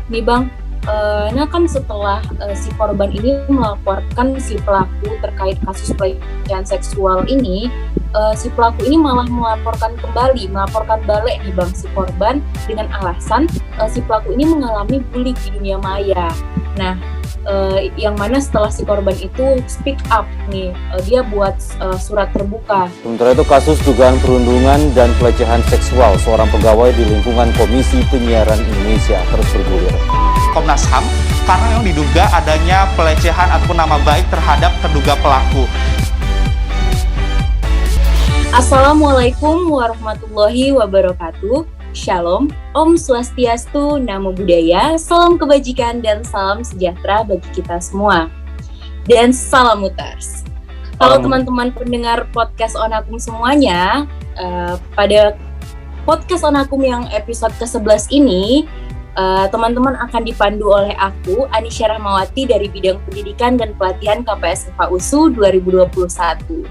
Nih Bang, nah kan setelah si korban ini melaporkan si pelaku terkait kasus pelecehan seksual ini, si pelaku ini malah melaporkan balik nih Bang si korban dengan alasan si pelaku ini mengalami bully di dunia maya. Nah, yang mana setelah si korban itu speak up nih, dia buat surat terbuka. Sementara itu kasus dugaan perundungan dan pelecehan seksual seorang pegawai di lingkungan Komisi Penyiaran Indonesia terus bergulir. Komnas HAM karena yang diduga adanya pelecehan ataupun nama baik terhadap terduga pelaku. Assalamualaikum warahmatullahi wabarakatuh. Shalom, Om Swastiastu, Namo Buddhaya, salam kebajikan dan salam sejahtera bagi kita semua. Dan salam Utars. Kalau teman-teman pendengar podcast Onakum semuanya, pada podcast Onakum yang episode ke-11 ini, teman-teman akan dipandu oleh aku, Anisya Rahmawati dari bidang pendidikan dan pelatihan KPS FAUSU 2021.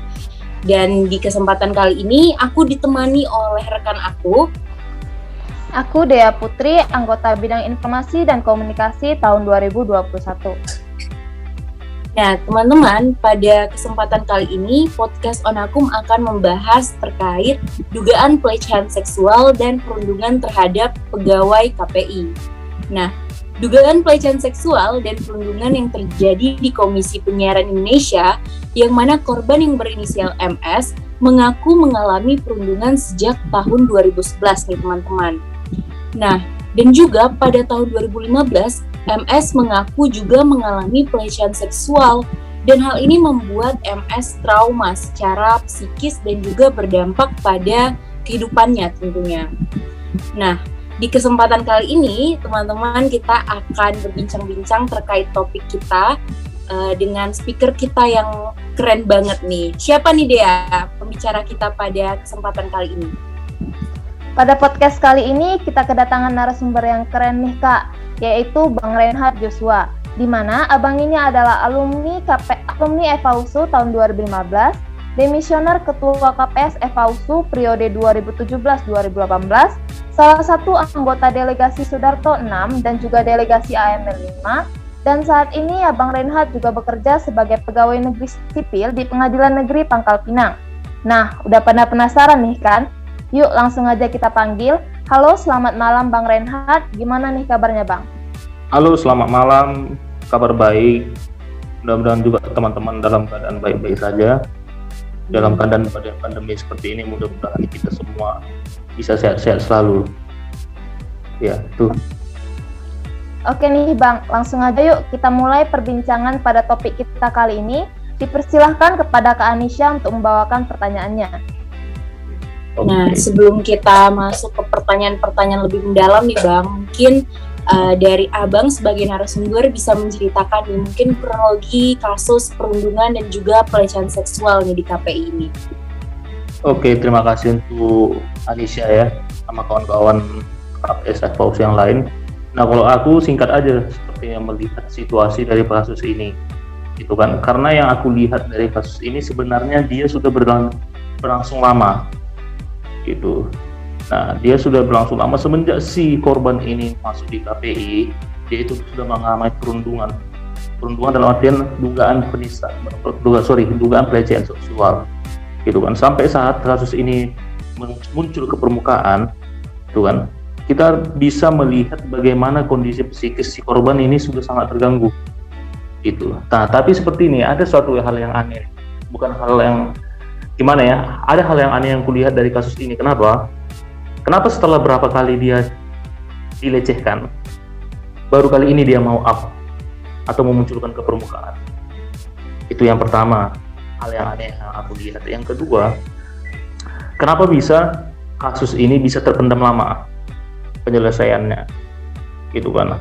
Dan di kesempatan kali ini, aku ditemani oleh rekan aku. Aku Dea Putri, anggota bidang informasi dan komunikasi tahun 2021. Nah, teman-teman, pada kesempatan kali ini, podcast Onakum akan membahas terkait dugaan pelecehan seksual dan perundungan terhadap pegawai KPI. Nah, dugaan pelecehan seksual dan perundungan yang terjadi di Komisi Penyiaran Indonesia, yang mana korban yang berinisial MS mengaku mengalami perundungan sejak tahun 2011 nih teman-teman. Nah, dan juga pada tahun 2015, MS mengaku juga mengalami pelecehan seksual dan hal ini membuat MS trauma secara psikis dan juga berdampak pada kehidupannya tentunya. Nah, di kesempatan kali ini teman-teman kita akan berbincang-bincang terkait topik kita dengan speaker kita yang keren banget nih. Siapa nih Dea pembicara kita pada kesempatan kali ini? Pada podcast kali ini kita kedatangan narasumber yang keren nih Kak, yaitu Bang Reinhard Joshua, di mana abang ini adalah alumni FAUSU tahun 2015, demisioner Ketua KPS FAUSU periode 2017-2018, salah satu anggota delegasi Sudarto 6 dan juga delegasi AML 5, dan saat ini Abang Reinhard juga bekerja sebagai pegawai negeri sipil di Pengadilan Negeri Pangkal Pinang. Nah, udah pada penasaran nih kan? Yuk langsung aja kita panggil. Halo, selamat malam Bang Reinhard. Gimana nih kabarnya Bang? Halo, selamat malam. Kabar baik. Mudah-mudahan juga teman-teman dalam keadaan baik-baik saja. Dalam keadaan pandemi seperti ini, mudah-mudahan kita semua bisa sehat-sehat selalu. Ya, tuh. Oke nih Bang, langsung aja yuk kita mulai perbincangan pada topik kita kali ini. Dipersilahkan kepada Kak Anisya untuk membawakan pertanyaannya. Nah, sebelum kita masuk ke pertanyaan-pertanyaan lebih mendalam nih Bang, mungkin dari Abang sebagai narasumber bisa menceritakan nih, mungkin kronologi kasus perundungan dan juga pelecehan seksual nih di KPI ini. Oke, terima kasih untuk Anisya ya, sama kawan-kawan KPS FAUSU yang lain. Nah, kalau aku singkat aja, seperti yang melihat situasi dari kasus ini, gitu kan. Karena yang aku lihat dari kasus ini sebenarnya dia sudah berlangsung lama. Gitu. Nah, dia sudah berlangsung lama semenjak si korban ini masuk di KPI, dia itu sudah mengalami perundungan dalam artian dugaan pelecehan seksual, gitu kan. Sampai saat kasus ini muncul ke permukaan, gitu kan, kita bisa melihat bagaimana kondisi psikis si korban ini sudah sangat terganggu, gitu. Nah, tapi seperti ini ada suatu hal yang aneh, bukan hal yang gimana ya, ada hal yang aneh yang kulihat dari kasus ini. Kenapa setelah berapa kali dia dilecehkan, baru kali ini dia mau up atau memunculkan ke permukaan. Itu yang pertama, hal yang aneh yang aku lihat. Yang kedua, kenapa bisa kasus ini bisa terpendam lama penyelesaiannya, gitu kan.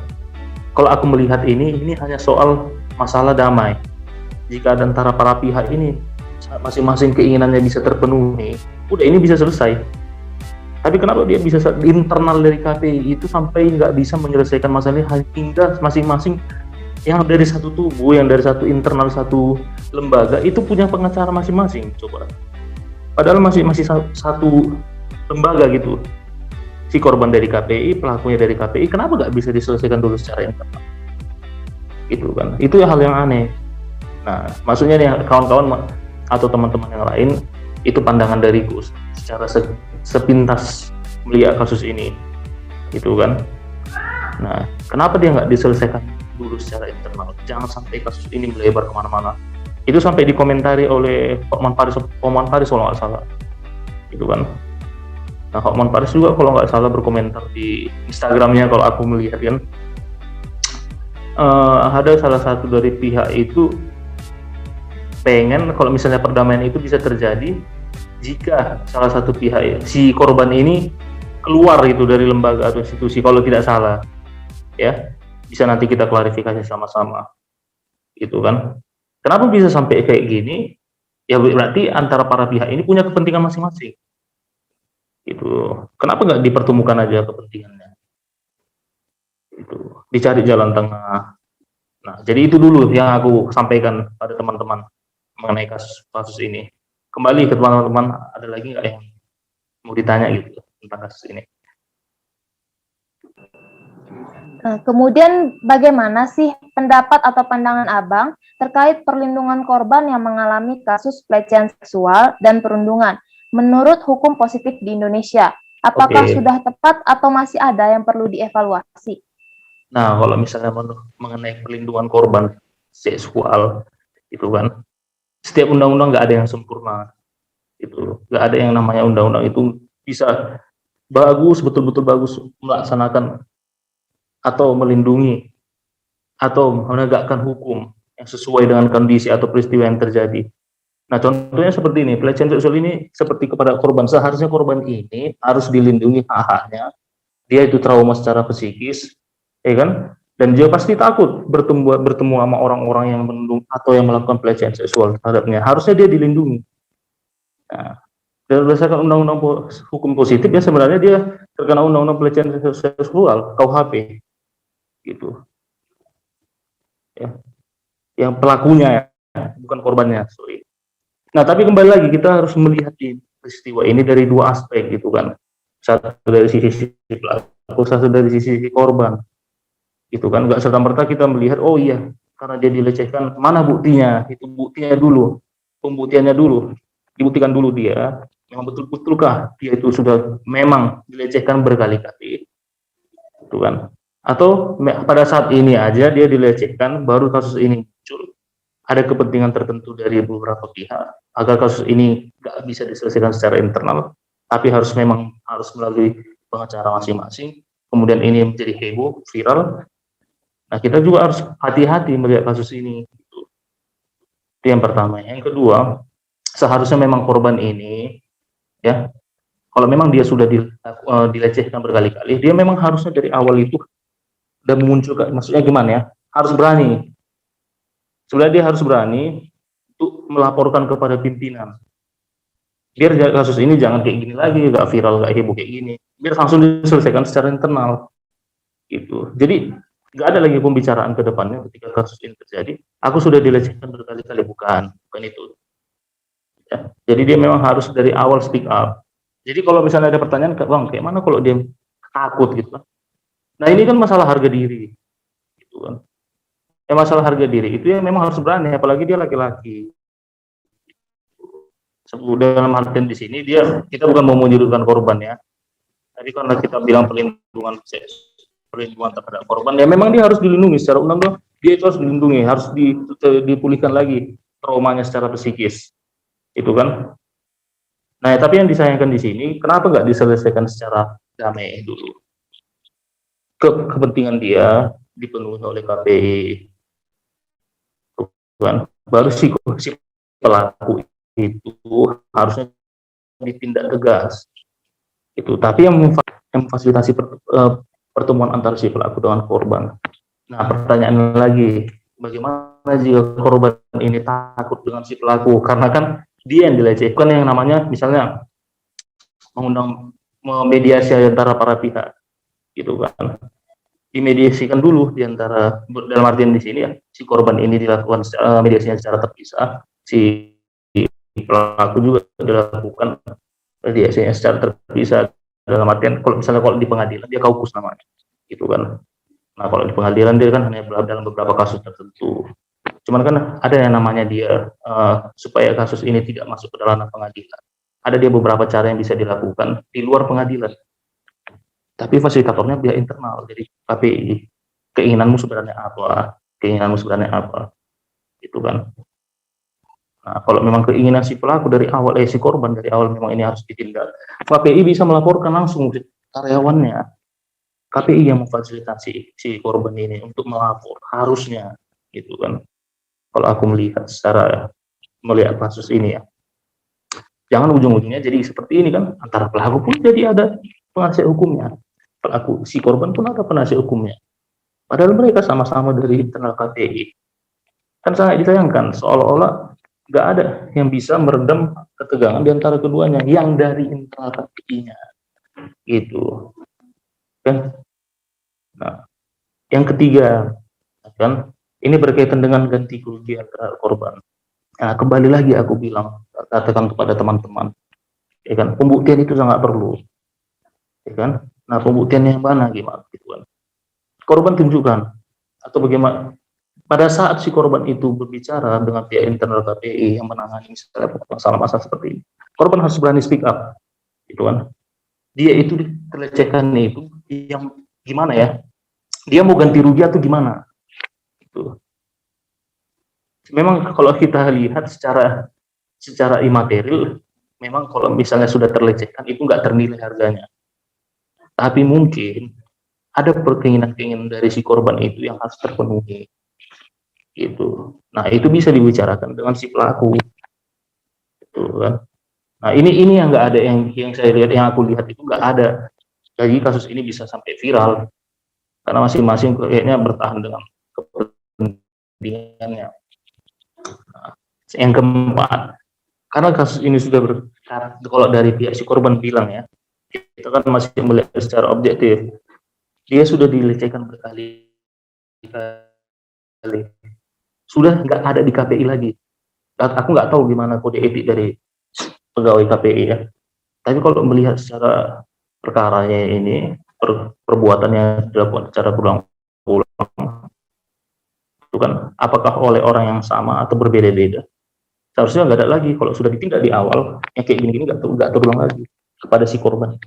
Kalau aku melihat ini hanya soal masalah damai. Jika antara para pihak ini masing-masing keinginannya bisa terpenuhi, udah ini bisa selesai. Tapi kenapa dia bisa internal dari KPI itu sampai nggak bisa menyelesaikan masalah ini, hingga masing-masing yang dari satu tubuh, yang dari satu internal satu lembaga itu punya pengacara masing-masing, coba. Padahal masih satu lembaga gitu. si korban dari KPI, pelakunya dari KPI, kenapa nggak bisa diselesaikan dulu secara internal? Gitu kan, itu hal yang aneh. Nah, maksudnya nih kawan-kawan atau teman-teman yang lain, itu pandangan dariku secara sepintas melihat kasus ini, gitu kan. Nah, kenapa dia nggak diselesaikan dulu secara internal? Jangan sampai kasus ini melebar kemana-mana. Itu sampai dikomentari oleh Hotman Paris kalau nggak salah, gitu kan. Nah, Hotman Paris juga kalau nggak salah berkomentar di Instagramnya kalau aku melihat kan, ada salah satu dari pihak itu pengen kalau misalnya perdamaian itu bisa terjadi jika salah satu pihak si korban ini keluar itu dari lembaga atau institusi, kalau tidak salah ya, bisa nanti kita klarifikasi sama-sama, gitu kan. Kenapa bisa sampai kayak gini? Ya berarti antara para pihak ini punya kepentingan masing-masing, gitu. Kenapa nggak dipertemukan aja kepentingannya? Itu dicari jalan tengah. Nah, jadi itu dulu yang aku sampaikan pada teman-teman mengenai kasus ini. Kembali ke teman-teman, ada lagi nggak yang mau ditanya gitu tentang kasus ini? Nah, kemudian bagaimana sih pendapat atau pandangan Abang terkait perlindungan korban yang mengalami kasus pelecehan seksual dan perundungan menurut hukum positif di Indonesia? Apakah sudah tepat atau masih ada yang perlu dievaluasi? Nah, kalau misalnya mengenai perlindungan korban seksual, itu kan setiap undang-undang nggak ada yang sempurna, itu nggak ada yang namanya undang-undang itu bisa bagus, betul-betul bagus melaksanakan atau melindungi atau menegakkan hukum yang sesuai dengan kondisi atau peristiwa yang terjadi. Nah, contohnya seperti ini, pelecehan seksual ini seperti kepada korban, seharusnya korban ini harus dilindungi hak-haknya, dia itu trauma secara psikis, ya kan? Dan dia pasti takut bertemu sama orang-orang yang menundung atau yang melakukan pelecehan seksual terhadapnya. Harusnya dia dilindungi. Nah, berdasarkan undang-undang hukum positif ya sebenarnya dia terkena undang-undang pelecehan seksual KUHP, gitu. Ya, yang pelakunya ya, bukan korbannya. Sorry. Nah, tapi kembali lagi kita harus melihat di peristiwa ini dari dua aspek, gitu kan. Satu dari sisi pelaku, satu dari sisi korban. Itu kan nggak serta-merta kita melihat oh iya karena dia dilecehkan, mana buktinya, itu buktinya dulu, pembuktiannya dulu, dibuktikan dulu dia memang betul-betulkah dia itu sudah memang dilecehkan berkali-kali, itu kan, atau pada saat ini aja dia dilecehkan baru kasus ini muncul, ada kepentingan tertentu dari beberapa pihak agar kasus ini nggak bisa diselesaikan secara internal, tapi harus melalui pengacara masing-masing, kemudian ini menjadi heboh, viral. Nah, kita juga harus hati-hati melihat kasus ini. Itu yang pertama. Yang kedua, seharusnya memang korban ini, ya, kalau memang dia sudah dilecehkan berkali-kali, dia memang harusnya dari awal itu dan memunculkan, maksudnya gimana ya, harus berani. Sebenarnya dia harus berani untuk melaporkan kepada pimpinan. Biar kasus ini jangan kayak gini lagi, gak viral, gak heboh kayak gini. Biar langsung diselesaikan secara internal. Gitu. Jadi nggak ada lagi pembicaraan ke depannya ketika kasus ini terjadi. Aku sudah dilecehkan berkali-kali, bukan itu. Ya, jadi dia memang harus dari awal speak up. Jadi kalau misalnya ada pertanyaan, bang, kayak mana kalau dia takut gitu kan? Nah ini kan masalah harga diri, gitu kan? Masalah harga diri itu yang memang harus berani, apalagi dia laki-laki. Dalam artian di sini kita bukan mau menyudutkan korban ya, tapi karena kita bilang perlindungan terhadap korban, ya memang dia harus dilindungi secara undang-undang, dia itu harus dilindungi, harus dipulihkan lagi traumanya secara psikis, itu kan. Nah, tapi yang disayangkan di sini, kenapa nggak diselesaikan secara damai dulu? Kepentingan dia dipenuhi oleh KPI, kan? Baru si pelaku itu harusnya ditindak tegas, itu. Tapi yang memfasilitasi pertemuan antara si pelaku dengan korban. Nah, pertanyaan lagi, bagaimana jika korban ini takut dengan si pelaku? Karena kan dia yang dilecehkan, yang namanya misalnya memediasi antara para pihak, gitu kan. Dimediasikan dulu diantara, dalam artian di sini ya, si korban ini dilakukan mediasinya secara terpisah, si pelaku juga dilakukan mediasinya secara terpisah. dalam artian kalau di pengadilan dia kaukus namanya, gitu kan. Nah kalau di pengadilan dia kan hanya dalam beberapa kasus tertentu. Cuman kan ada yang namanya dia supaya kasus ini tidak masuk ke ranah pengadilan. Ada dia beberapa cara yang bisa dilakukan di luar pengadilan. Tapi fasilitatornya pihak internal, jadi KPI. Keinginanmu sebenarnya apa? Gitu kan. Nah, kalau memang keinginan si pelaku dari awal, si korban dari awal memang ini harus ditindak, KPI bisa melaporkan langsung karyawannya. KPI yang memfasilitasi si korban ini untuk melapor, harusnya, gitu kan. Kalau aku melihat kasus ini ya, jangan ujung-ujungnya jadi seperti ini kan, antara pelaku pun jadi ada penasihat hukumnya, si korban pun ada penasihat hukumnya, padahal mereka sama-sama dari internal KPI. Kan sangat disayangkan, seolah-olah nggak ada yang bisa meredam ketegangan di antara keduanya yang dari internal KPI-nya, gitu kan. Nah, yang ketiga kan, ini berkaitan dengan ganti kerugian terhadap korban. Nah, kembali lagi aku katakan kepada teman-teman, ya kan, pembuktian itu sangat perlu, ya kan. Nah, pembuktiannya yang mana gimana, gitu kan. Korban tunjukkan atau bagaimana pada saat si korban itu berbicara dengan pihak internal KPI yang menangani masalah-masalah seperti ini, korban harus berani speak up, gitu kan. Dia itu terlecehkan itu yang gimana ya? Dia mau ganti rugi atau gimana? Gitu. Memang kalau kita lihat secara imaterial, memang kalau misalnya sudah terlecehkan itu nggak ternilai harganya. Tapi mungkin ada keinginan dari si korban itu yang harus terpenuhi. Gitu. Nah, itu bisa dibicarakan dengan si pelaku, gitu kan. Nah, ini yang nggak ada, yang saya lihat, yang aku lihat itu nggak ada. Jadi kasus ini bisa sampai viral karena masing-masing kayaknya bertahan dengan kepentingannya. Nah, yang keempat, karena kasus ini sudah kalau dari pihak si korban bilang ya, kita kan masih melihat secara objektif, dia sudah dilecehkan berkali-kali. Sudah nggak ada di KPI lagi. Aku nggak tahu gimana kode etik dari pegawai KPI ya. Tapi kalau melihat secara perkaranya ini, perbuatannya dilakukan secara berulang-ulang, itu kan apakah oleh orang yang sama atau berbeda-beda? Seharusnya nggak ada lagi. Kalau sudah ditindak di awal, yang kayak gini-gini nggak terulang lagi kepada si korban.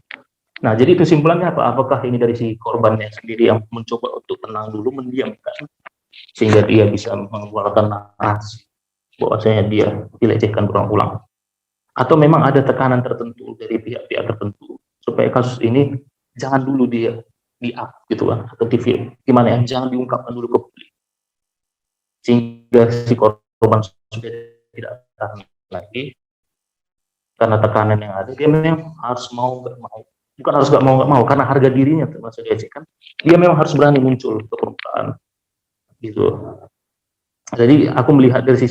Nah, jadi kesimpulannya apa? Apakah ini dari si korbannya sendiri yang mencoba untuk tenang dulu, mendiamkan, sehingga dia bisa mengeluarkan narasi bahwasanya dia dilecehkan berulang-ulang, atau memang ada tekanan tertentu dari pihak-pihak tertentu supaya kasus ini jangan dulu dia di-up gitu kan, atau gimana ya, jangan diungkapkan dulu ke publik sehingga si korban sudah tidak tahan lagi karena tekanan yang ada. Dia memang harus mau nggak mau, bukan harus nggak mau karena harga dirinya termasuk dilecehkan, dia memang harus berani muncul ke permukaan, gitu. Jadi aku melihat dari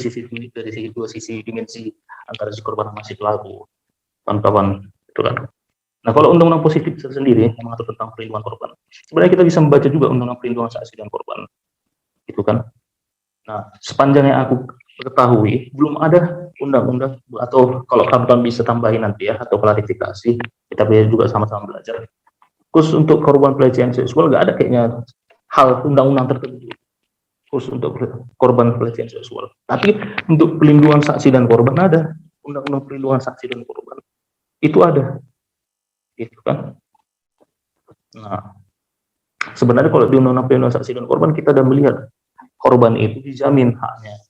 dua sisi dimensi antara si korban sama si pelaku, kawan-kawan, itu kan. Nah, kalau undang-undang positif sendiri yang mengatur tentang perlindungan korban, sebenarnya kita bisa membaca juga undang-undang perlindungan saksi dan korban, itu kan. Nah, sepanjang yang aku ketahui belum ada undang-undang, atau kalau kawan-kawan bisa tambahin nanti ya, atau klarifikasi, kita bisa juga sama-sama belajar. Khusus untuk korban pelecehan seksual nggak ada kayaknya hal undang-undang tertentu khusus untuk korban pelecehan seksual. Tapi untuk pelindungan saksi dan korban ada, undang-undang perlindungan saksi dan korban itu ada, gitu kan. Nah, sebenarnya kalau di undang-undang perlindungan saksi dan korban kita sudah melihat korban itu dijamin haknya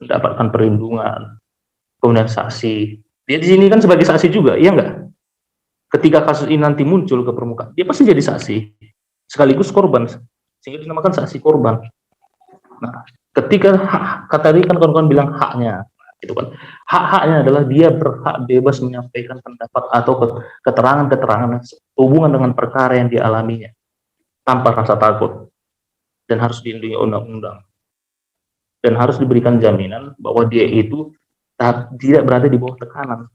mendapatkan perlindungan, kemudian saksi. Dia di sini kan sebagai saksi juga, iya nggak? Ketika kasus ini nanti muncul ke permukaan, dia pasti jadi saksi sekaligus korban, sehingga dinamakan saksi korban. Nah, ketika kata tadi kan kawan-kawan bilang haknya, gitu kan. Hak-haknya adalah dia berhak bebas menyampaikan pendapat atau keterangan-keterangan hubungan dengan perkara yang dialaminya tanpa rasa takut, dan harus dilindungi undang-undang, dan harus diberikan jaminan bahwa dia itu tidak berada di bawah tekanan.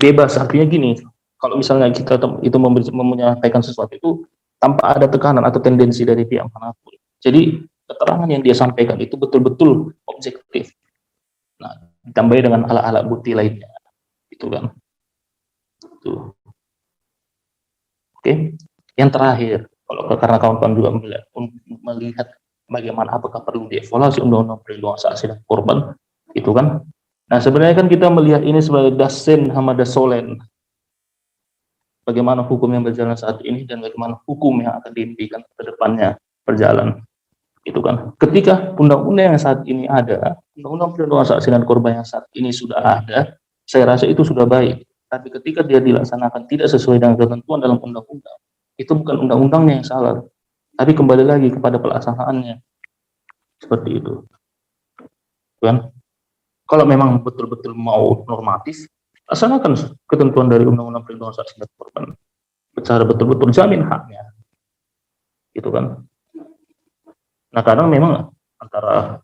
Bebas artinya gini, kalau misalnya kita itu menyampaikan sesuatu itu tanpa ada tekanan atau tendensi dari pihak manapun. Jadi keterangan yang dia sampaikan itu betul-betul objektif. Nah, ditambah dengan alat-alat bukti lainnya, itu kan. Tuh. Oke. Yang terakhir, karena kawan-kawan juga melihat bagaimana apakah perlu dievaluasi undang-undang perlindungan saksi dan korban, itu kan. Nah, sebenarnya kan kita melihat ini sebagai dasen hama dasolen. Bagaimana hukum yang berjalan saat ini dan bagaimana hukum yang akan diimpikan ke depannya berjalan. Itu kan. Ketika undang-undang yang saat ini ada, undang-undang perlindungan saksi dan korban yang saat ini sudah ada, saya rasa itu sudah baik. Tapi ketika dia dilaksanakan tidak sesuai dengan ketentuan dalam undang-undang, itu bukan undang-undangnya yang salah, tapi kembali lagi kepada pelaksanaannya. Seperti itu. Kan? Kalau memang betul-betul mau normatif, laksanakan ketentuan dari undang-undang perlindungan saksi dan korban. Secara betul-betul jamin haknya. Gitu kan. Nah, kadang memang antara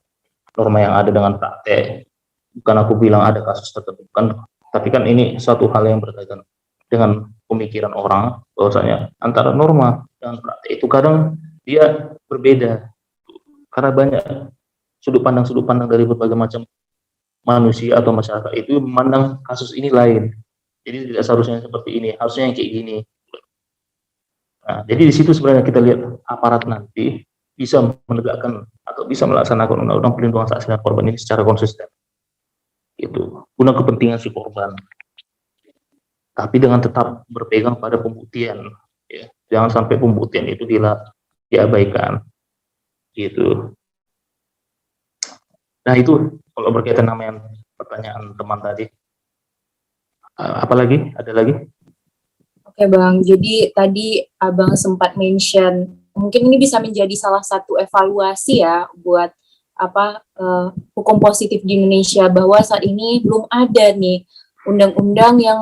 norma yang ada dengan praktek, bukan aku bilang ada kasus tertentu, kan, tapi kan ini suatu hal yang berkaitan dengan pemikiran orang, bahwasanya antara norma dan praktek itu kadang dia berbeda, karena banyak sudut pandang dari berbagai macam manusia atau masyarakat itu memandang kasus ini lain. Jadi tidak seharusnya seperti ini, harusnya yang kayak gini. Nah, jadi di situ sebenarnya kita lihat aparat nanti bisa menegakkan atau bisa melaksanakan undang-undang perlindungan saksi dan korban ini secara konsisten. Itu guna kepentingan si korban. Tapi dengan tetap berpegang pada pembuktian. Ya. Jangan sampai pembuktian itu diabaikan. Gitu. Nah, itu kalau berkaitan sama yang pertanyaan teman tadi. Apalagi? Ada lagi? Oke Bang, jadi tadi Abang sempat mention, mungkin ini bisa menjadi salah satu evaluasi ya buat hukum positif di Indonesia, bahwa saat ini belum ada nih undang-undang yang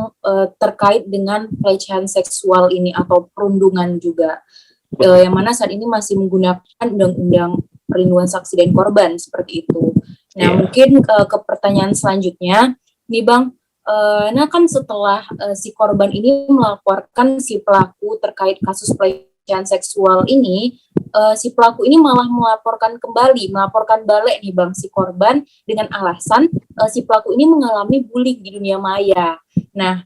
terkait dengan pelecehan seksual ini atau perundungan juga, yang mana saat ini masih menggunakan undang-undang perlindungan saksi dan korban seperti itu. Nah, mungkin ke pertanyaan selanjutnya nih Bang, nah kan setelah si korban ini melaporkan si pelaku terkait kasus pelecehan seksual ini, si pelaku ini malah melaporkan balik nih Bang si korban dengan alasan si pelaku ini mengalami bullying di dunia maya. Nah,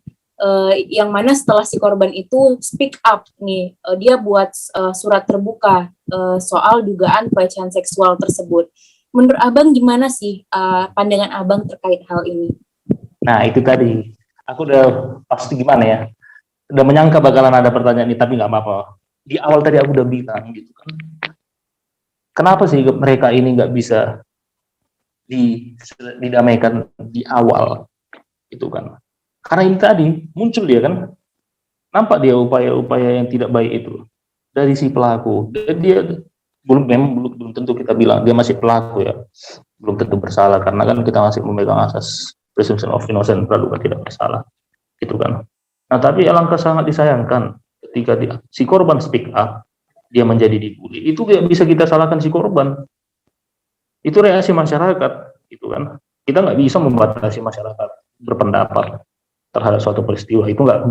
yang mana setelah si korban itu speak up nih, dia buat surat terbuka soal dugaan pelecehan seksual tersebut. Menurut Abang gimana sih pandangan Abang terkait hal ini? Nah, itu tadi. Aku udah pasti gimana ya, udah menyangka bakalan ada pertanyaan ini, tapi nggak apa-apa. Di awal tadi aku udah bilang gitu kan. Kenapa sih mereka ini nggak bisa didamaikan di awal? Itu kan. Karena ini tadi muncul dia kan. Nampak dia upaya-upaya yang tidak baik itu dari si pelaku. Dan dia belum tentu kita bilang dia masih pelaku ya. Belum tentu bersalah, karena kan kita masih memegang asas presumption of innocence, praduga tidak bersalah, gitu kan. Nah, tapi alangkah sangat disayangkan ketika si korban speak up, dia menjadi dibully. Itu tidak bisa kita salahkan si korban. Itu reaksi masyarakat, gitu kan. Kita nggak bisa membatasi masyarakat berpendapat terhadap suatu peristiwa.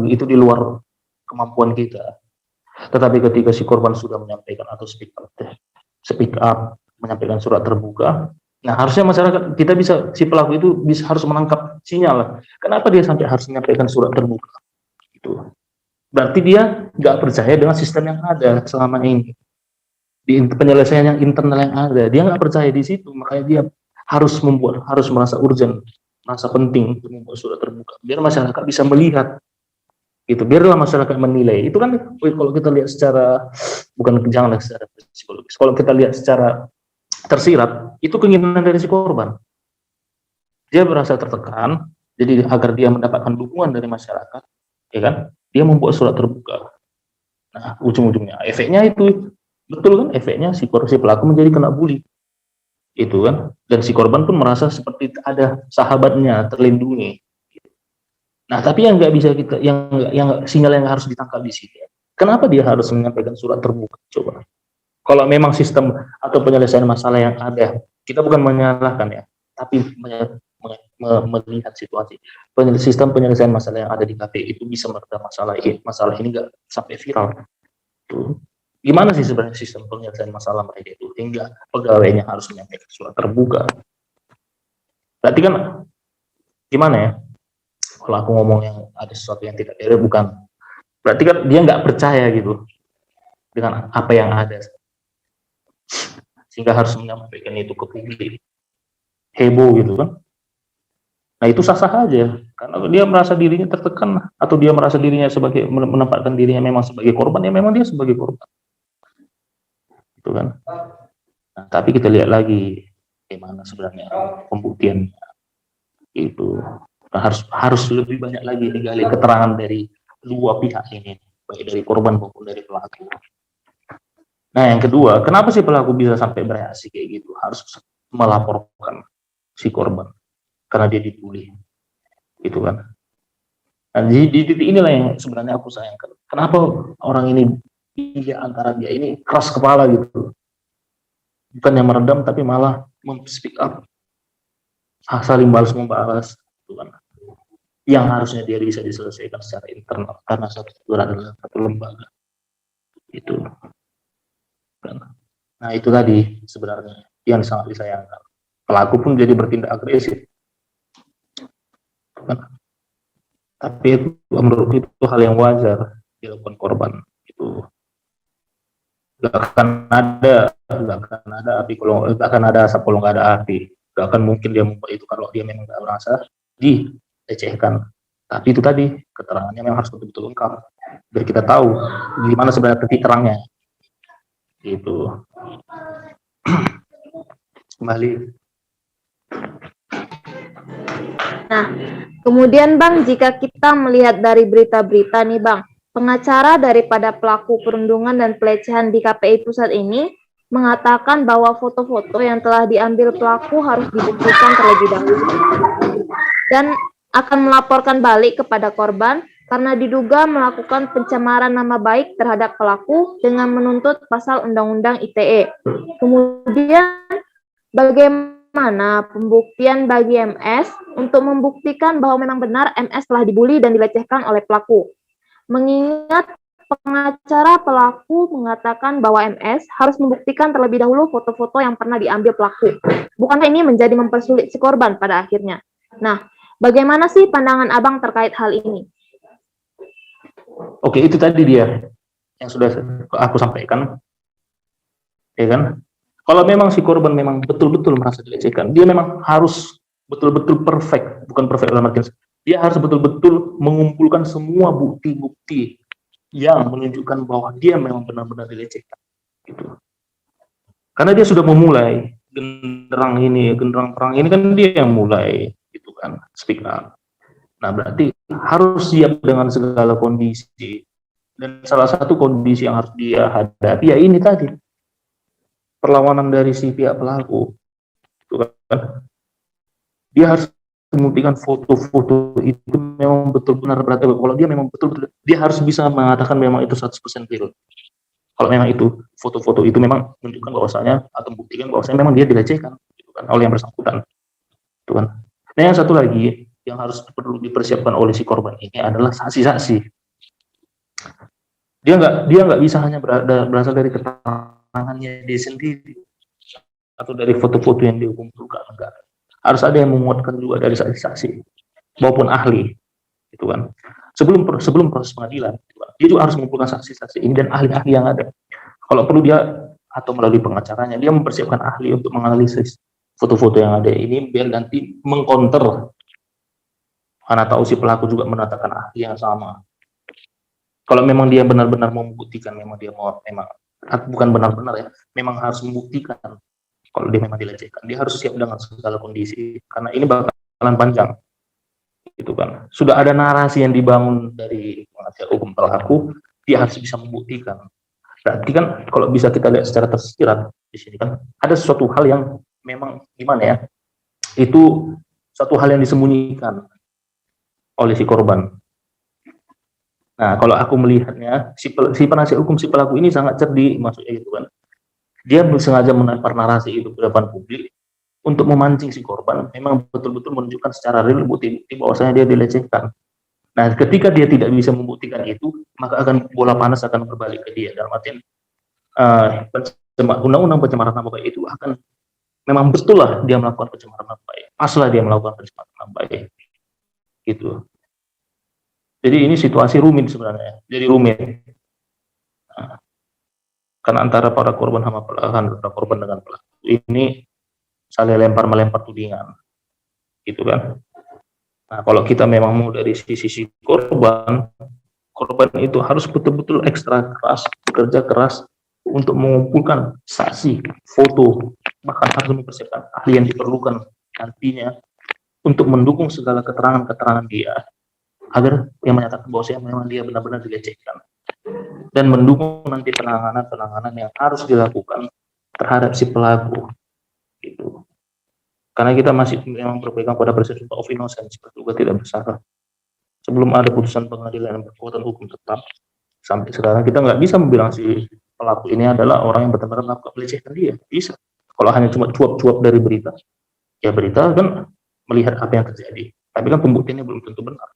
Itu di luar kemampuan kita. Tetapi ketika si korban sudah menyampaikan atau speak up, menyampaikan surat terbuka, nah, harusnya masyarakat kita si pelaku itu harus menangkap sinyal. Kenapa dia sampai harus menyampaikan surat terbuka? Itu berarti dia nggak percaya dengan sistem yang ada selama ini, di penyelesaian yang internal yang ada. Dia nggak percaya di situ, makanya dia harus merasa urgent, merasa penting untuk membuat surat terbuka. Biar masyarakat bisa melihat, gitu. Biarlah masyarakat menilai. Itu kan kalau kita lihat secara janganlah secara psikologis. Kalau kita lihat secara tersirat, itu keinginan dari si korban. Dia merasa tertekan, jadi agar dia mendapatkan dukungan dari masyarakat, ya kan? Dia membuat surat terbuka. Nah, ujung-ujungnya efeknya itu betul kan? Efeknya si pelaku menjadi kena bully. Itu kan? Dan si korban pun merasa seperti ada sahabatnya terlindungi. Nah, tapi yang nggak bisa kita, yang sinyal yang harus ditangkap di sini. Kenapa dia harus menyampaikan surat terbuka? Coba. Kalau memang sistem atau penyelesaian masalah yang ada, kita bukan menyalahkan ya, tapi melihat situasi. Sistem penyelesaian masalah yang ada di KPI itu bisa meredam masalah ini nggak sampai viral. Tuh. Gimana sih sebenarnya sistem penyelesaian masalah mereka itu hingga pegawainya harus menyampaikan surat terbuka? Berarti kan gimana ya? Kalau aku ngomong yang ada sesuatu yang tidak beres, bukan Berarti kan dia nggak percaya gitu dengan apa yang ada, sehingga harus menyampaikan itu ke publik, heboh gitu kan. Nah itu sah-sah aja, karena dia merasa dirinya tertekan atau dia merasa dirinya sebagai menempatkan dirinya memang sebagai korban, ya memang dia sebagai korban, gitu kan. Nah, tapi kita lihat lagi bagaimana sebenarnya pembuktiannya itu. Nah, harus lebih banyak lagi digali keterangan dari dua pihak ini, baik dari korban maupun dari pelaku. Nah yang kedua, kenapa sih pelaku bisa sampai bereaksi kayak gitu? Harus melaporkan si korban karena dia dibully, gitu kan. Nah, di titik inilah yang sebenarnya aku sayangkan. Kenapa orang ini antara dia ini keras kepala gitu, bukan yang meredam tapi malah speak up, saling balas membalas, gitu kan. Yang harusnya dia bisa diselesaikan secara internal karena satu adalah satu lembaga itu. Nah itu tadi sebenarnya yang sangat disayangkan. Pelaku pun jadi bertindak agresif. Tapi itu, menurut itu hal yang wajar dilakukan korban. Itu gak akan ada api kalau gak akan ada asap kalau nggak ada api. Gak akan mungkin dia membuat itu kalau dia memang nggak merasa dilecehkan. Tapi itu tadi keterangannya memang harus betul-betul lengkap biar kita tahu gimana sebenarnya titik terangnya. Gitu. Kembali. Nah, kemudian Bang, jika kita melihat dari berita-berita nih Bang, pengacara daripada pelaku perundungan dan pelecehan di KPI Pusat ini mengatakan bahwa foto-foto yang telah diambil pelaku harus dibuktikan terlebih dahulu dan akan melaporkan balik kepada korban karena diduga melakukan pencemaran nama baik terhadap pelaku dengan menuntut pasal Undang-Undang ITE. Kemudian, bagaimana pembuktian bagi MS untuk membuktikan bahwa memang benar MS telah dibully dan dilecehkan oleh pelaku? Mengingat pengacara pelaku mengatakan bahwa MS harus membuktikan terlebih dahulu foto-foto yang pernah diambil pelaku. Bukankah ini menjadi mempersulit si korban pada akhirnya? Nah, bagaimana sih pandangan Abang terkait hal ini? Oke, itu tadi dia yang sudah aku sampaikan, ya kan? Kalau memang si korban memang betul-betul merasa dilecehkan, dia memang harus betul-betul perfect, bukan perfect dalam artian dia harus betul-betul mengumpulkan semua bukti-bukti yang menunjukkan bahwa dia memang benar-benar dilecehkan, gitu. Karena dia sudah memulai genderang perang ini kan dia yang mulai, gitu kan, speak up. Nah, berarti harus siap dengan segala kondisi. Dan salah satu kondisi yang harus dia hadapi ya ini tadi. Perlawanan dari si pihak pelaku. Itu kan. Dia harus membuktikan foto-foto itu memang betul-benar berarti kalau dia memang betul-betul dia harus bisa mengatakan memang itu 100% real. Kalau memang itu foto-foto itu memang menunjukkan bahwasanya atau membuktikan bahwasanya memang dia dilecehkan gitu kan oleh yang bersangkutan. Itu kan. Nah, yang satu lagi yang harus perlu dipersiapkan oleh si korban ini adalah saksi-saksi. Dia nggak bisa hanya berasal dari keterangannya dia sendiri atau dari foto-foto yang dia kumpulkan, enggak. Harus ada yang menguatkan juga dari saksi-saksi maupun ahli, gitu kan. Sebelum proses pengadilan, dia juga harus mengumpulkan saksi-saksi ini dan ahli-ahli yang ada. Kalau perlu dia atau melalui pengacaranya dia mempersiapkan ahli untuk menganalisis foto-foto yang ada ini biar nanti mengcounter. Karena tahu si pelaku juga menatakan ahli yang sama. Kalau memang dia benar-benar mau membuktikan, memang bukan benar-benar ya, memang harus membuktikan kalau dia memang dilecehkan, dia harus siap dengan segala kondisi, karena ini bakalan panjang, gitu kan. Sudah ada narasi yang dibangun dari penasihat hukum pelaku, dia harus bisa membuktikan. Berarti kan kalau bisa kita lihat secara tersirat di sini kan, ada sesuatu hal yang memang gimana ya, itu suatu hal yang disembunyikan oleh si korban. Nah, kalau aku melihatnya, si penasihat hukum si pelaku ini sangat cerdik, maksudnya itu kan. Dia sengaja melempar narasi itu ke depan publik untuk memancing si korban, memang betul-betul menunjukkan secara real bukti-bukti bahwasanya dia dilecehkan. Nah, ketika dia tidak bisa membuktikan itu, maka akan bola panas akan berbalik ke dia. Dalam artian, undang-undang pencemaran nama baik itu akan memang betul lah dia melakukan pencemaran nama baik. Paslah dia melakukan pencemaran nama baik. Gitu. Jadi ini situasi rumit sebenarnya, jadi rumit. Nah, kan antara para korban sama antara korban dengan pelaku ini saling melempar tudingan, gitu kan. Nah, kalau kita memang mau dari sisi korban itu harus betul-betul ekstra keras, bekerja keras untuk mengumpulkan saksi, foto, bahkan harus mempersiapkan ahli yang diperlukan nantinya untuk mendukung segala keterangan-keterangan dia, agar yang menyatakan bahwa memang dia benar-benar dilecehkan, dan mendukung nanti penanganan yang harus dilakukan terhadap si pelaku, gitu. Karena kita masih memang berpegang pada presumption of innocence, juga tidak bersalah. Sebelum ada putusan pengadilan yang berkekuatan hukum tetap, sampai sekarang kita nggak bisa membilang si pelaku ini adalah orang yang benar-benar melakukan pelecehan dia. Bisa. Kalau hanya cuma cuap-cuap dari berita, ya berita kan melihat apa yang terjadi, tapi kan pembuktiannya belum tentu benar.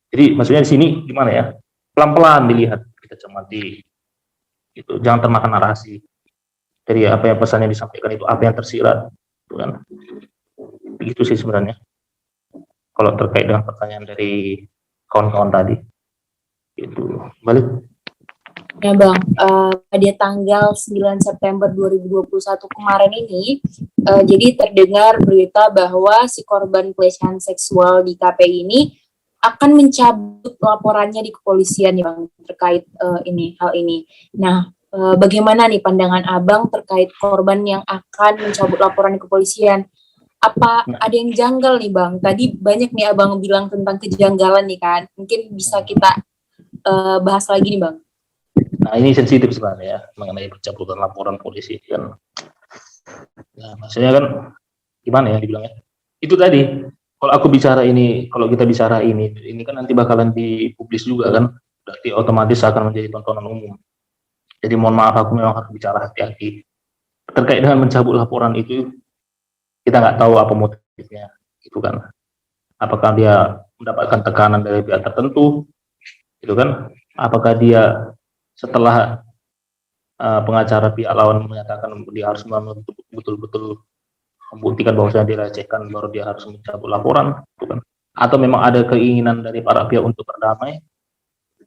Jadi maksudnya di sini gimana ya? Pelan-pelan dilihat, kita cermati, gitu. Jangan termakan narasi. Jadi apa yang pesannya disampaikan itu, apa yang tersirat, gitu kan? Begitu sih sebenarnya. Kalau terkait dengan pertanyaan dari kawan-kawan tadi, itu balik. Ya Bang, pada tanggal 9 September 2021 kemarin ini, jadi terdengar berita bahwa si korban pelecehan seksual di KPI ini akan mencabut laporannya di kepolisian nih Bang, terkait hal ini. Nah, bagaimana nih pandangan Abang terkait korban yang akan mencabut laporan di kepolisian? Apa ada yang janggal nih Bang? Tadi banyak nih Abang bilang tentang kejanggalan nih kan. Mungkin bisa kita bahas lagi nih Bang. Nah ini sensitif sebenarnya ya, mengenai pencabutan laporan polisi kan. Nah maksudnya kan gimana ya dibilangnya? Itu tadi, kalau kita bicara ini kan nanti bakalan dipublis juga kan. Berarti otomatis akan menjadi tontonan umum. Jadi mohon maaf, aku memang harus bicara hati-hati. Terkait dengan mencabut laporan itu, kita nggak tahu apa motifnya, gitu kan. Apakah dia mendapatkan tekanan dari pihak tertentu, gitu kan. Apakah dia setelah pengacara pihak lawan menyatakan dia harus betul-betul membuktikan bahwa dia dilecehkan, baru dia harus mencabut laporan, gitu kan. Atau memang ada keinginan dari para pihak untuk berdamai,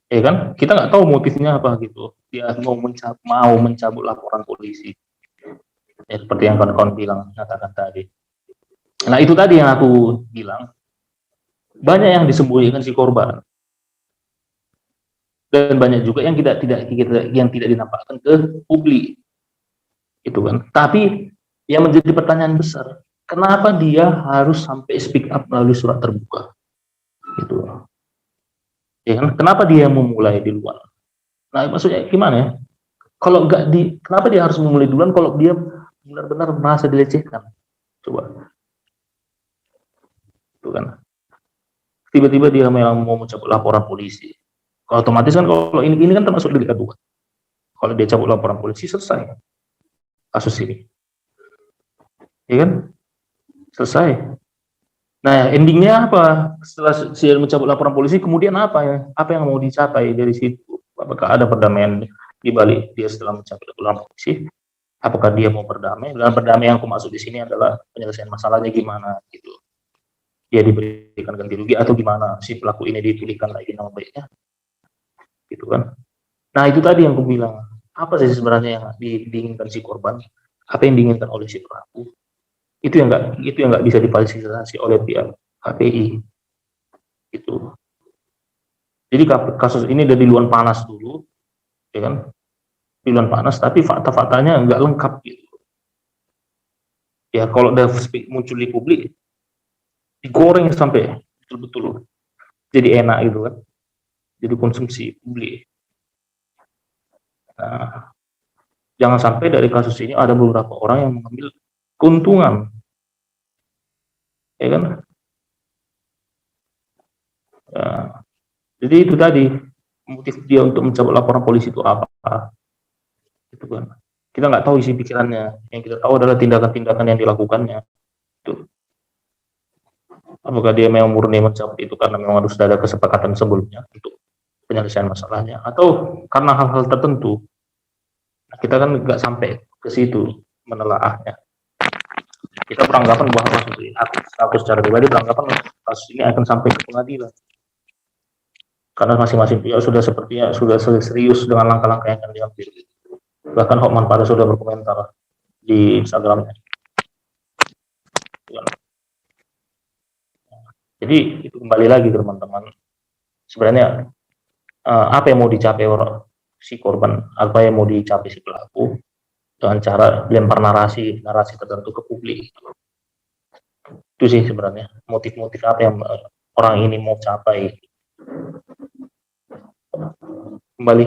ya kan. Kita nggak tahu motifnya apa, gitu. Dia mau mencabut laporan polisi. Ya, seperti yang kawan-kawan bilang, katakan tadi. Nah itu tadi yang aku bilang, banyak yang disembunyikan si korban, dan banyak juga yang tidak dinampakkan ke publik, itu kan. Tapi yang menjadi pertanyaan besar, kenapa dia harus sampai speak up melalui surat terbuka, gitu, ya kan? Kenapa dia memulai di luar? Nah maksudnya gimana ya? Kalau kenapa dia harus memulai duluan kalau dia benar-benar merasa dilecehkan? Coba, itu kan. Tiba-tiba dia memang mau mencabut laporan polisi. Kalau otomatis kan kalau ini kan termasuk delik aduan. Kalau dia cabut laporan polisi, selesai kasus ini, ya kan? Selesai. Nah endingnya apa? Setelah dia mencabut laporan polisi, kemudian apa ya? Apa yang mau dicapai dari situ? Apakah ada perdamaian di balik dia setelah mencabut laporan polisi? Apakah dia mau berdamai? Dan berdamai yang aku maksud di sini adalah penyelesaian masalahnya gimana, gitu. Dia diberikan ganti rugi atau gimana? Si pelaku ini dipulihkan lagi nama baiknya, gitu kan. Nah itu tadi yang aku bilang, apa sih sebenarnya yang diinginkan si korban, apa yang diinginkan oleh si pelaku, itu yang nggak bisa difasilitasi oleh pihak KPI, gitu. Jadi kasus ini dari luar panas dulu, ya kan, di luar panas, tapi fakta-faktanya nggak lengkap, gitu. Ya kalau udah muncul di publik, digoreng sampai betul-betul jadi enak, gitu kan, jadi konsumsi publik. Nah, jangan sampai dari kasus ini ada beberapa orang yang mengambil keuntungan, ya kan. Nah, jadi itu tadi motif dia untuk mencabut laporan polisi itu apa, itu kan. Kita nggak tahu isi pikirannya, yang kita tahu adalah tindakan-tindakan yang dilakukannya. Itu. Apakah dia memang murni mencabut itu karena memang harus ada kesepakatan sebelumnya untuk penyelesaian masalahnya, atau karena hal-hal tertentu. Nah, kita kan nggak sampai ke situ menelaahnya. Kita beranggapan bahwa kasus ini, aku secara pribadi beranggapan kasus ini akan sampai ke pengadilan. karena masing-masing pihak sudah sepertinya sudah serius dengan langkah-langkah yang akan diambil. Bahkan Hotman Paris sudah berkomentar di Instagramnya. Jadi itu kembali lagi teman-teman, sebenarnya apa yang mau dicapai si korban, apa yang mau dicapai si pelaku dengan cara lempar narasi tertentu ke publik. Itu sih sebenarnya motif-motif apa yang orang ini mau capai. Kembali.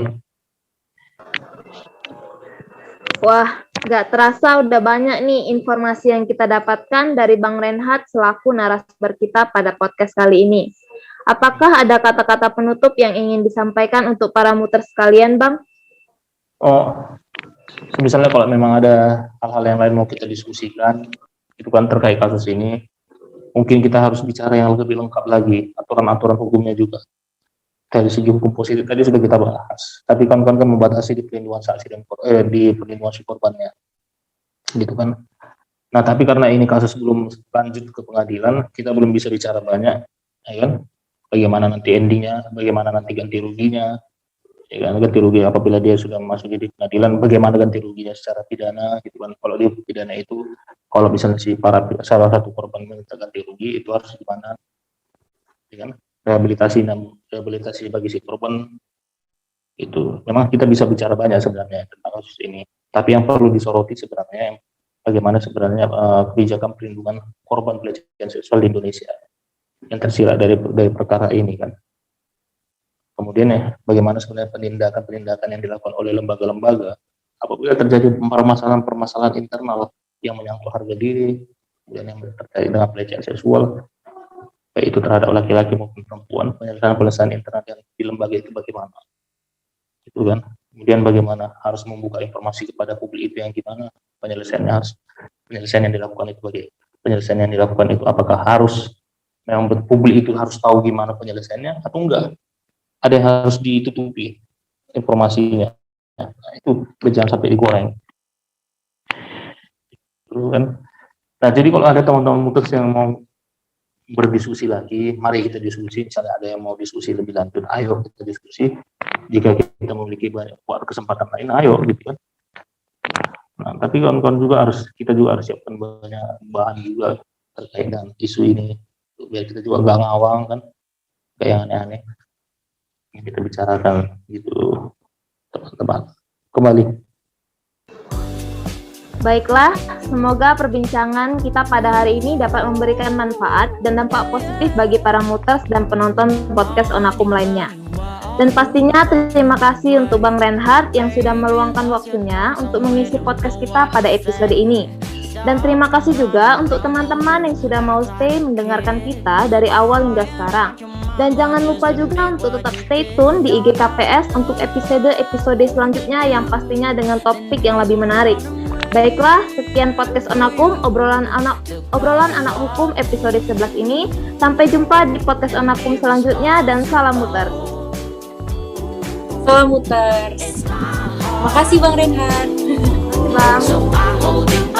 Wah, gak terasa udah banyak nih informasi yang kita dapatkan dari Bang Reinhard selaku narasumber kita pada podcast kali ini. Apakah ada kata-kata penutup yang ingin disampaikan untuk para muter sekalian, Bang? Oh, misalnya kalau memang ada hal-hal yang lain mau kita diskusikan, itu kan terkait kasus ini, mungkin kita harus bicara yang lebih lengkap lagi, aturan-aturan hukumnya juga. Dari segi hukum positif tadi sudah kita bahas, tapi kan membatasi di perlindungan saksi dan di perlindungan si korbannya, gitu kan. Nah, tapi karena ini kasus belum lanjut ke pengadilan, kita belum bisa bicara banyak, ya kan? Bagaimana nanti endingnya, bagaimana nanti ganti ruginya, ya kan? Ganti rugi apabila dia sudah masuk di pengadilan, bagaimana ganti ruginya secara pidana, gitu kan? Kalau di pidana itu, kalau misalnya salah satu korban minta ganti rugi, itu harus gimana, ya kan? Rehabilitasi bagi si korban itu memang kita bisa bicara banyak sebenarnya tentang kasus ini, tapi yang perlu disoroti sebenarnya bagaimana sebenarnya kebijakan perlindungan korban pelecehan seksual di Indonesia yang tersirat dari perkara ini kan. Kemudian bagaimana sebenarnya penindakan yang dilakukan oleh lembaga-lembaga apabila terjadi permasalahan internal yang menyangkut harga diri, kemudian yang terkait dengan pelecehan seksual, baik itu terhadap laki-laki maupun perempuan, penyelesaian internal yang di lembaga itu bagaimana, itu kan. Kemudian bagaimana harus membuka informasi kepada publik itu yang gimana penyelesaian yang dilakukan itu apakah harus memang publik itu harus tahu gimana penyelesaiannya atau enggak, ada yang harus ditutupi informasinya. Nah, itu jangan sampai digoreng, itu kan. Nah, jadi kalau ada teman-teman mutus yang mau berdiskusi lagi, mari kita diskusi. Misalnya ada yang mau diskusi lebih lanjut, ayo kita diskusi. Jika kita memiliki banyak kesempatan lain, ayo gitu kan. Nah, tapi kawan-kawan kita juga harus siapkan banyak bahan juga terkait dengan isu ini, biar kita juga nggak ngawang kan, kayak yang aneh-aneh yang kita bicarakan gitu, teman-teman. Kembali. Baiklah, semoga perbincangan kita pada hari ini dapat memberikan manfaat dan dampak positif bagi para muters dan penonton podcast Onakum lainnya. Dan pastinya terima kasih untuk Bang Reinhard yang sudah meluangkan waktunya untuk mengisi podcast kita pada episode ini. Dan terima kasih juga untuk teman-teman yang sudah mau stay mendengarkan kita dari awal hingga sekarang. Dan jangan lupa juga untuk tetap stay tune di IG KPS untuk episode selanjutnya yang pastinya dengan topik yang lebih menarik. Baiklah, sekian podcast Onakum, obrolan anak hukum episode 11 ini. Sampai jumpa di podcast Onakum selanjutnya dan salam muter. Salam muter. Makasih Bang Reinhard. Terima kasih Bang.